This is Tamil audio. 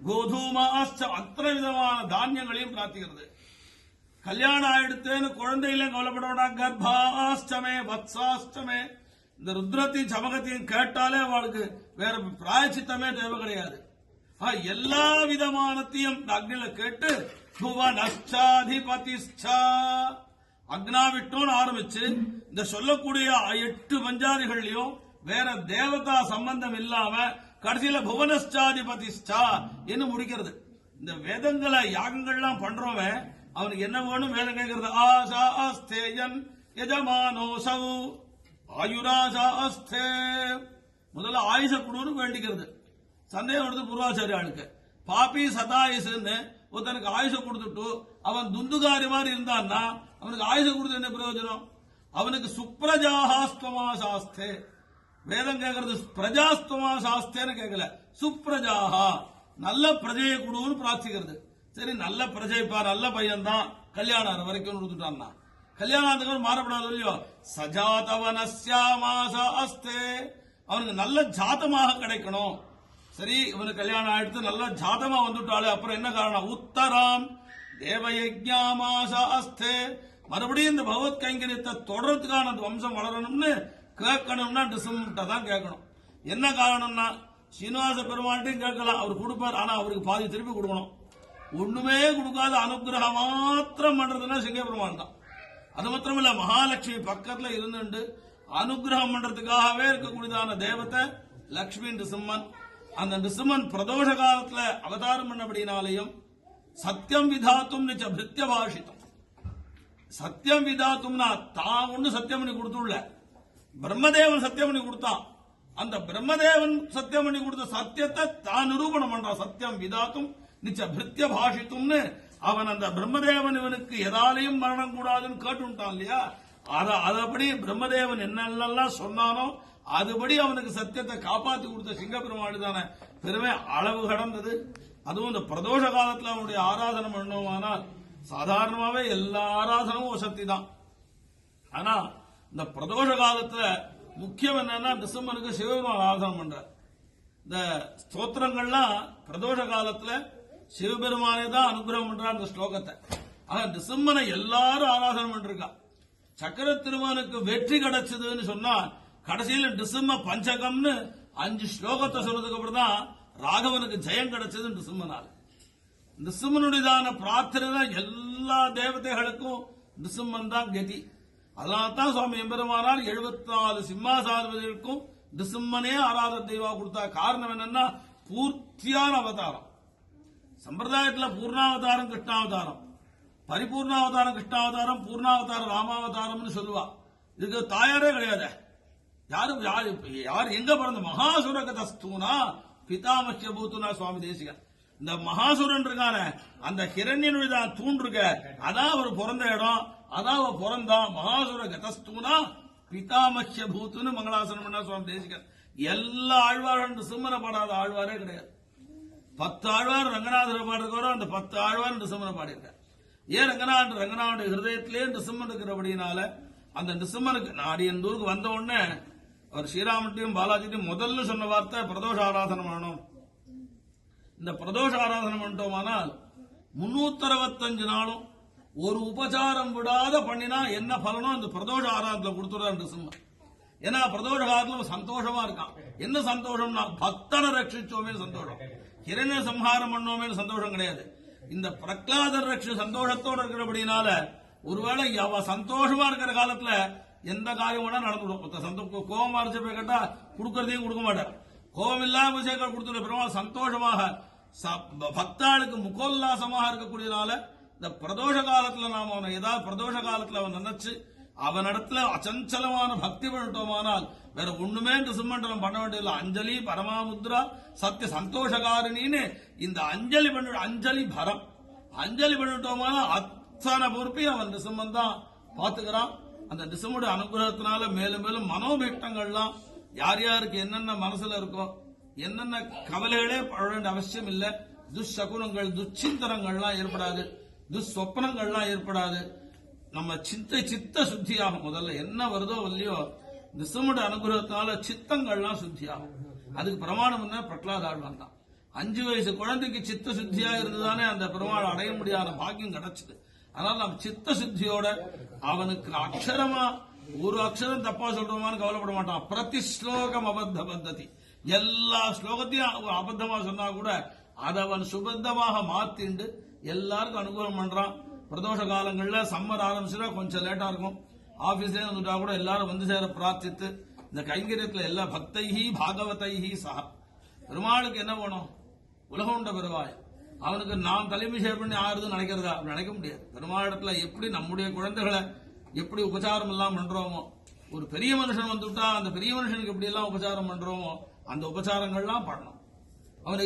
கோதுமாச்ச அத்தனை விதமான தானியங்களையும் பிரார்த்திக்கிறது. கல்யாணம் ஆயிடுத்தேன்னு குழந்தையில கவலைப்பட வேண்டாம். கர்ப்பாஷ்டமே வத்சாஷ்டமே இந்த ருத்ரத்தையும் சமகத்தையும் கேட்டாலே அவளுக்கு வேற பிராயச்சித்தமே தேவை கிடையாது. எல்லா விதமானத்தையும் அக்னில கேட்டு புவனஷ்டாதிபதிஷ்டா அக்னா விட்டோன்னு ஆரம்பிச்சு இந்த சொல்லக்கூடிய 8 பஞ்சாதிகள்லயும் வேற தேவதா சம்பந்தம் இல்லாம கடைசியில புவனஷ்டாதிபதிஷ்டா என்று முடிக்கிறது. இந்த வேதங்களை யாகங்கள்லாம் பண்றவன் அவனுக்கு என்ன வேணும் வேதம் கேட்கறது. ஆசா அஸ்தேயன் யஜமானோசௌ ஆயுராசா அஸ்தே முதல்ல ஆயுச குடுன்னு வேண்டிக்கிறது. சந்தேகம் வருது பூர்வாச்சாரியாளுக்கு. பாப்பி சதாயுசுன்னு ஒருத்தனுக்கு ஆயுச கொடுத்துட்டு அவன் துந்துகாரி மாதிரி இருந்தான்னா அவனுக்கு ஆயுச கொடுத்து என்ன பிரயோஜனம்? அவனுக்கு சுப்ரஜாஹாஸ்துவமா சாஸ்தே வேதம் கேட்கறது. பிரஜாஸ்துவமா சாஸ்தேன்னு கேட்கல, சுப்ரஜாஹா நல்ல பிரஜையை கொடுன்னு பிரார்த்திக்கிறது. சரி நல்ல பிரஜைப்பா நல்ல பையன் தான் கல்யாணம் வரைக்கும் கொடுத்துட்டான்னா கல்யாணத்துக்கு மாறப்படாது இல்லையோ. சஜாதவனஸ்யாமாசா அஸ்தே அவனுக்கு நல்ல ஜாதமாக கிடைக்கணும். சரி இவனுக்கு கல்யாணம் ஆயிடுத்து நல்ல ஜாதமா வந்துட்டாலே அப்புறம் என்ன காரணம்? உத்தராம் தேவயஜ்ஞாமாசா அஸ்தே மறுபடியும் இந்த பகவத் கைங்கரியத்தை தொடர்றதுக்கான அந்த வம்சம் வளரணும்னு கேட்கணும்னா டிசம்பிட்ட தான் கேட்கணும். என்ன காரணம்னா சீனிவாச பெருமாள்கிட்டையும் கேட்கலாம், அவர் கொடுப்பார். ஆனா அவருக்கு பாதி திருப்பி கொடுக்கணும். ஒண்ணுமே கொடுக்காத அனுகிரகம் மாத்திரம் பண்றதுன்னா சிங்க பெருமாள் தான். அது மாத்திரமில்ல மகாலட்சுமி பக்கத்துல இருந்துட்டு அனுகிரகம் பண்றதுக்காகவே இருக்கக்கூடியதான தேவத்தை லட்சுமி நிருசிம்மன். அந்த நிருசிம்மன் பிரதோஷ காலத்துல அவதாரம் பண்ணபடினாலையும் சத்தியம் விதாத்தும் நிச்ச பிருத்திய பாஷித்தம். சத்தியம் விதாத்தும்னா தான் ஒண்ணு சத்தியம் பண்ணி கொடுத்துள்ள பிரம்மதேவன் சத்தியம் பண்ணி கொடுத்தான். அந்த பிரம்மதேவன் சத்தியம் பண்ணி கொடுத்த சத்தியத்தை தான் நிரூபணம் பண்றான். சத்தியம் விதாத்தும் நிச்ச பிருத்திய பாஷித்தும்னு அவன் அந்த பிரம்மதேவன் இவனுக்கு எதாலையும் மரணம் கூடாதுன்னு கேட்டுட்டான் இல்லையா. அதபடி பிரம்மதேவன் என்னெல்லாம் சொன்னானோ அதுபடி அவனுக்கு சத்தியத்தை காப்பாத்தி கொடுத்த சிங்க பெருமாள் தானே பெருமை அளவு கடந்தது. அதுவும் இந்த பிரதோஷ காலத்துல அவனுடைய ஆராதனை பண்ணோமானால் சாதாரணமாவே எல்லா ஆராதனமும் வசதி தான். ஆனா இந்த பிரதோஷ காலத்துல முக்கியம் என்னன்னா டிசம்பருக்கு சிவபெருமான் ஆராதனை பண்ற இந்த ஸ்தோத்திரங்கள்லாம் பிரதோஷ காலத்துல சிவபெருமானே தான் அனுகிரகம் பண்றார் இந்த ஸ்லோகத்தை. ஆனா டிசம்பரை எல்லாரும் ஆராதனை பண்றா. சக்கர திருமானுக்கு வெற்றி கிடைச்சதுன்னு சொன்னா கடைசியில டிசம்பர் பஞ்சகம்னு 5 ஸ்லோகத்தை சொல்றதுக்கு அப்புறம் தான் ராகவனுக்கு ஜெயம் கிடைச்சது டிசம்பனால். டிசம்பனுடையதான பிரார்த்தனை தான் எல்லா தேவதைகளுக்கும் டிசம்பன் தான் கதி. அதனால்தான் சுவாமி எம்பெருமானார் 74 சிம்மாசாதிபதிகளுக்கும் டிசம்பனே ஆராதன தெய்வா கொடுத்தா. காரணம் என்னன்னா பூர்த்தியான அவதாரம். சம்பிரதாயத்தில் பூர்ணாவதாரம் கிருஷ்ணாவதாரம், பரிபூர்ணாவதாரம் கிருஷ்ணாவதாரம், பூர்ணாவதாரம் ராமாவதாரம்னு சொல்லுவா. இதுக்கு தாயாரே கிடையாது. யார் எங்க பிறந்த மகாசுரகதஸ்தூனா பிதாமக்கிய பூத்துனா சுவாமி தேசிகன். இந்த மகாசுரன் இருக்கான அந்த ஹிரண்யனுடைய தூண் இருக்க அதான் அவர் பிறந்த இடம், அதான் அவர் பிறந்தான். மகாசுர கதஸ்தூனா பிதாமக்கிய பூத்துன்னு மங்களாசனம் பண்ணா சுவாமி தேசிகன். எல்லா ஆழ்வாரும் சிம்மனை பாடாத ஆழ்வாரே கிடையாது. 10 ஆழ்வார் ரங்கநாதரை பாடுறவரோ அந்த 10 ஆழ்வார் டிசம்பரை பாடியிருக்கார். ஏன் ரங்கநாதனுடைய ஹிருதயத்திலே டிசம்பர் இருக்கிறபடினால அந்த டிசம்பருக்கு நாடி எந்த ஊருக்கு வந்த உடனே அவர் ஸ்ரீராமட்டையும் பாலாஜிட்டையும் முதல்ல சொன்ன வார்த்தை பிரதோஷ ஆராதனை பண்ணணும். இந்த பிரதோஷ ஆராதனை பண்ணிட்டோமானால் 365 நாளும் ஒரு உபச்சாரம் விடாத பண்ணினா என்ன பலனோ அந்த பிரதோஷ ஆராதனை கொடுத்துறாரு டிசம்பர். ஏன்னா பிரதோஷ காலத்துல சந்தோஷமா இருக்கான். என்ன சந்தோஷம்னா பக்தனை ரட்சிச்சோமே சந்தோஷம், ஹிரண்ய சம்ஹாரம் பண்ணோமே சந்தோஷம் கிடையாது. இந்த பிரகலாதர் ரட்சி சந்தோஷத்தோட இருக்கிறபடினால ஒருவேளை அவ சந்தோஷமா இருக்கிற காலத்துல எந்த காரியம் வேணா நடந்துடும். கோபமா இருந்துச்சு போய் கேட்டா கொடுக்கறதையும் கொடுக்க மாட்டார். கோபம் இல்லாம விஷயங்கள் கொடுத்துட பெருமாள் சந்தோஷமாக பக்தாளுக்கு முகோல்லாசமாக இருக்கக்கூடியனால இந்த பிரதோஷ காலத்துல நாம அவனை ஏதாவது பிரதோஷ காலத்துல அவன் நினைச்சு அவனிடத்துல அச்சஞ்சலமான பக்தி பண்ணிட்டோமானால் வேற ஒண்ணுமே சிம்மண்டலம் பண்ண வேண்டியதில்லை. அஞ்சலி பரமாமுத்ரா சத்திய சந்தோஷகாரிணின்னு இந்த அஞ்சலி பரம் அஞ்சலி பண்ணிட்டோமானா அத்தனை பொறுப்பையும் அவன் டிசம்பன் தான் பாத்துக்கிறான். அந்த டிசம்பருடைய அனுகிரகத்தினால மேலும் மேலும் மனோபீட்டங்கள்லாம் யார் யாருக்கு என்னென்ன மனசுல இருக்கோ என்னென்ன கவலைகளே பட வேண்டிய அவசியம் இல்லை. துஷகுனங்கள் துச்சிந்தனங்கள்லாம் ஏற்படாது, துஸ்வப்னங்கள்லாம் ஏற்படாது. நம்ம சித்த சுத்தியாகும். முதல்ல என்ன வருதோ இல்லையோ டிசம்பருடைய அனுகிரகத்தினால சித்தங்கள்லாம் சுத்தியாகும். அதுக்கு பிரமாணம் என்ன பிரகலாத ஆழ்வான் தான். 5 வயசு குழந்தைக்கு சித்த சுத்தியா இருந்துதானே அந்த பெருமாள் அடைய முடியாத பாக்கியம் கிடைச்சது. அதனால நம்ம சித்த சுத்தியோட அவனுக்கு அக்ஷரமா ஒரு அக்ஷரம் தப்பா சொல்றோமான்னு கவலைப்பட மாட்டான். பிரதி ஸ்லோகம் அபத்த பத்ததி, எல்லா ஸ்லோகத்தையும் அபத்தமா சொன்னா கூட அதை அவன் சுபத்தமாக மாத்திண்டு எல்லாருக்கும் அனுகூலம் பண்றான். பிரதோஷ காலங்கள்ல சம்மர் ஆரம்பிச்சுனா கொஞ்சம் லேட்டா இருக்கும், ஆபீஸ்ல வந்துட்டா கூட எல்லாரும் வந்து சேர பிரார்த்தித்து இந்த கைங்கரியத்துல எல்லா பக்தைஹி பாகவதைஹி சஹா. பெருமாளுக்கு என்ன வேணும்? உலகம் உண்ட பெருவாய். அவனுக்கு நாம் தலைமைஷேப் பண்ணி ஆறுதுன்னு நினைக்கிறதா? நினைக்க முடியாது. பெருமாளிடத்துல எப்படி நம்முடைய குழந்தைகளை எப்படி உபச்சாரம் எல்லாம் பண்றோமோ, ஒரு பெரிய மனுஷன் வந்துட்டா அந்த பெரிய மனுஷனுக்கு எப்படி எல்லாம் உபச்சாரம் பண்றோமோ அந்த உபச்சாரங்கள்லாம் பண்ணணும். அவனுக்கு